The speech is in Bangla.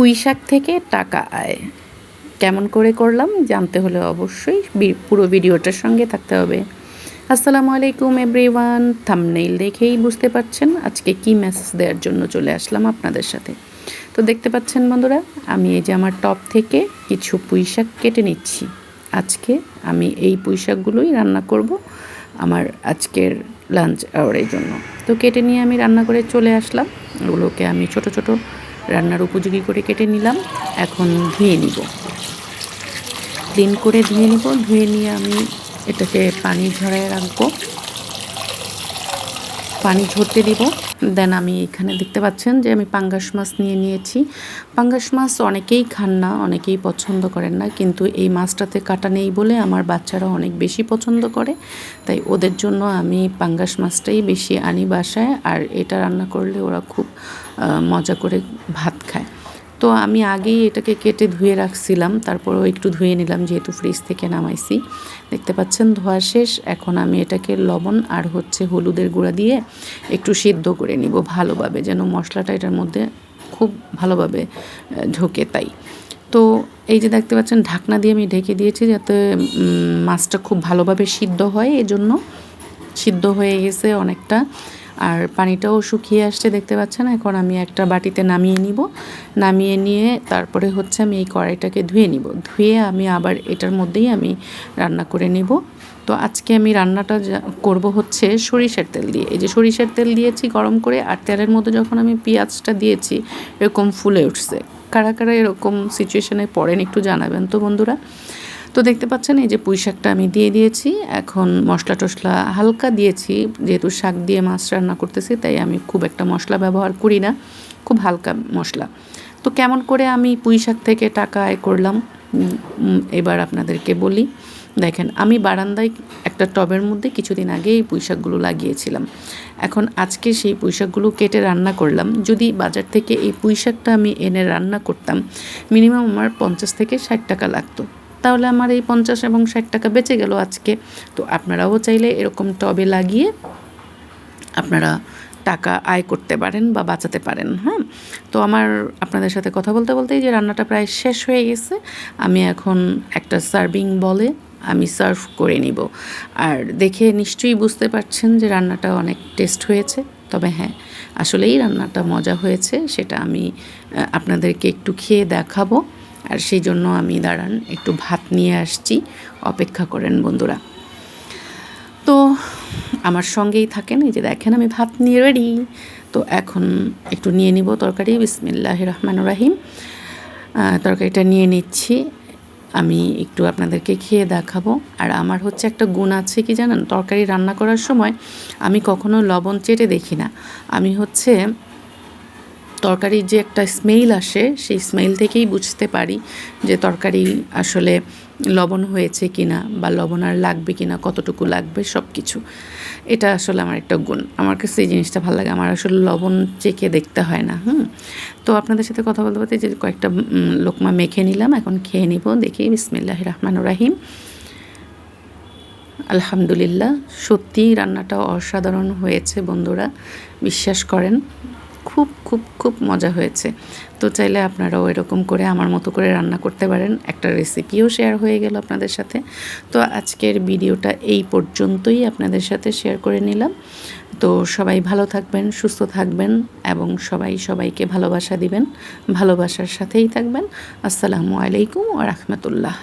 পুঁইশাক থেকে টাকা আয় কেমন করে করলাম জানতে হলে অবশ্যই পুরো ভিডিওটার সঙ্গে থাকতে হবে। আসসালামু আলাইকুম এভরিওয়ান, থাম্বনেইল দেখেই বুঝতে পারছেন আজকে কি মেসেজ দেওয়ার জন্য চলে আসলাম আপনাদের সাথে। তো দেখতে পাচ্ছেন বন্ধুরা, আমি এই যে আমার টপ থেকে কিছু পুঁইশাক কেটে নিচ্ছি। আজকে আমি এই পুঁইশাকগুলোই রান্না করব আমার আজকের লাঞ্চ আওয়ারের জন্য। তো কেটে নিয়ে আমি রান্না করে চলে আসলাম। ওগুলোকে আমি ছোট ছোট রান্নার উপযোগী করে কেটে নিলাম। এখন ধুয়ে নিব, ক্লিন করে ধুয়ে নিব। ধুয়ে নিয়ে আমি এটাকে পানি ঝরায় রাখবো, পানি ঝরতে দিব। দেন আমি এখানে দেখতে পাচ্ছেন যে আমি পাঙ্গাস মাছ নিয়ে নিয়েছি। পাঙ্গাস মাছ অনেকেই খান না, অনেকেই পছন্দ করেন না, কিন্তু এই মাছটাতে কাঁটা নেই বলে আমার বাচ্চারা অনেক বেশি পছন্দ করে, তাই ওদের জন্য আমি পাঙ্গাস মাছটাই বেশি আনি বাসায়। আর এটা রান্না করলে ওরা খুব মজা করে ভাত খায়। তো আমি আগেই এটাকে কেটে ধুয়ে রাখছিলাম, তারপরেও একটু ধুয়ে নিলাম যেহেতু ফ্রিজ থেকে নামাইছি। দেখতে পাচ্ছেন ধোয়া শেষ। এখন আমি এটাকে লবণ আর হলুদের গুঁড়া দিয়ে একটু সিদ্ধ করে নিব ভালোভাবে, যেন মশলাটা এটার মধ্যে খুব ভালোভাবে ঢোকে। তাই তো এই যে দেখতে পাচ্ছেন ঢাকনা দিয়ে আমি ঢেকে দিয়েছি যাতে মাছটা খুব ভালোভাবে সিদ্ধ হয়। এজন্য সিদ্ধ হয়ে গেছে অনেকটা, আর পানিটাও শুকিয়ে আসছে দেখতে পাচ্ছেন। এখন আমি একটা বাটিতে নামিয়ে নিব। নামিয়ে নিয়ে তারপরে আমি এই কড়াইটাকে ধুয়ে নিব। ধুয়ে আমি আবার এটার মধ্যেই আমি রান্না করে নিব। তো আজকে আমি রান্নাটা করব সরিষার তেল দিয়ে। এই যে সরিষার তেল দিয়েছি গরম করে, আর তেলের মধ্যে যখন আমি পেঁয়াজটা দিয়েছি এরকম ফুলে উঠছে। কারা কারা এরকম সিচুয়েশনে পড়েন একটু জানাবেন তো বন্ধুরা। তো দেখতে পাচ্ছেন এই যে পুঁইশাকটা আমি দিয়ে দিয়েছি। এখন মশলা টশলা হালকা দিয়েছি, যেহেতু শাক দিয়ে মাছ রান্না করতেছি তাই আমি খুব একটা মশলা ব্যবহার করি না, খুব হালকা মশলা। তো কেমন করে আমি পুঁইশাক থেকে টাকা আয় করলাম এবার আপনাদেরকে বলি। দেখেন, আমি বারান্দায় একটা টবের মধ্যে কিছুদিন আগে এই পুঁইশাকগুলো লাগিয়েছিলাম। এখন আজকে সেই পুঁইশাকগুলো কেটে রান্না করলাম। যদি বাজার থেকে এই পুঁইশাকটা আমি এনে রান্না করতাম, মিনিমাম আমার 50 থেকে 60 টাকা লাগতো। তাহলে আমার এই 50 এবং 60 টাকা বেঁচে গেল আজকে। তো আপনারাও চাইলে এরকম টবে লাগিয়ে আপনারা টাকা আয় করতে পারেন বা বাঁচাতে পারেন। হ্যাঁ, তো আমার আপনাদের সাথে কথা বলতে বলতেই যে রান্নাটা প্রায় শেষ হয়ে গেছে। আমি এখন একটা সার্ভিং বলে আমি সার্ভ করে নিব। আর দেখে নিশ্চয়ই বুঝতে পারছেন যে রান্নাটা অনেক টেস্ট হয়েছে। তবে হ্যাঁ, আসলেই রান্নাটা মজা হয়েছে, সেটা আমি আপনাদেরকে একটু খেয়ে দেখাবো। আর সেই জন্য আমি দাঁড়ান একটু ভাত নিয়ে আসছি, অপেক্ষা করেন বন্ধুরা। তো আমার সঙ্গেই থাকেন। এই যে দেখেন আমি ভাত নিয়ে রেডি। তো এখন একটু নিয়ে নিব তরকারি। বিসমিল্লাহির রহমানির রহিম। তরকারিটা নিয়ে নিচ্ছি, আমি একটু আপনাদেরকে খেয়ে দেখাবো। আর আমার একটা গুণ আছে কি জানেন, তরকারি রান্না করার সময় আমি কখনো লবণ চেটে দেখি না। আমি তরকারির যে একটা স্মেল আসে, সেই স্মেল থেকেই বুঝতে পারি যে তরকারি আসলে লবণ হয়েছে কিনা, বা লবণ আর লাগবে কিনা, কতটুকু লাগবে, সব কিছু। এটা আসলে আমার একটা গুণ, আমার কাছে এই জিনিসটা ভালো লাগে। আমার আসলে লবণ চেখে দেখতে হয় না। তো আপনাদের সাথে কথা বলতে বলতে যে কয়েকটা লোকমা মেখে নিলাম, এখন খেয়ে নিব। দেখি বিসমিল্লাহির রহমানির রহিম। আলহামদুলিল্লাহ, সত্যিই রান্নাটা অসাধারণ হয়েছে বন্ধুরা, বিশ্বাস করেন। খুব খুব খুব মজা হয়েছে। তো চাইলে আপনারাও এরকম করে আমার মতো করে রান্না করতে পারেন। একটা রেসিপিও শেয়ার হয়ে গেল আপনাদের সাথে। তো আজকের ভিডিওটা এই পর্যন্তই আপনাদের সাথে শেয়ার করে নিলাম। তো সবাই ভালো থাকবেন, সুস্থ থাকবেন, এবং সবাইকে ভালোবাসা দিবেন, ভালোবাসার সাথেই থাকবেন। আসসালামু আলাইকুম ওয়া রাহমাতুল্লাহ।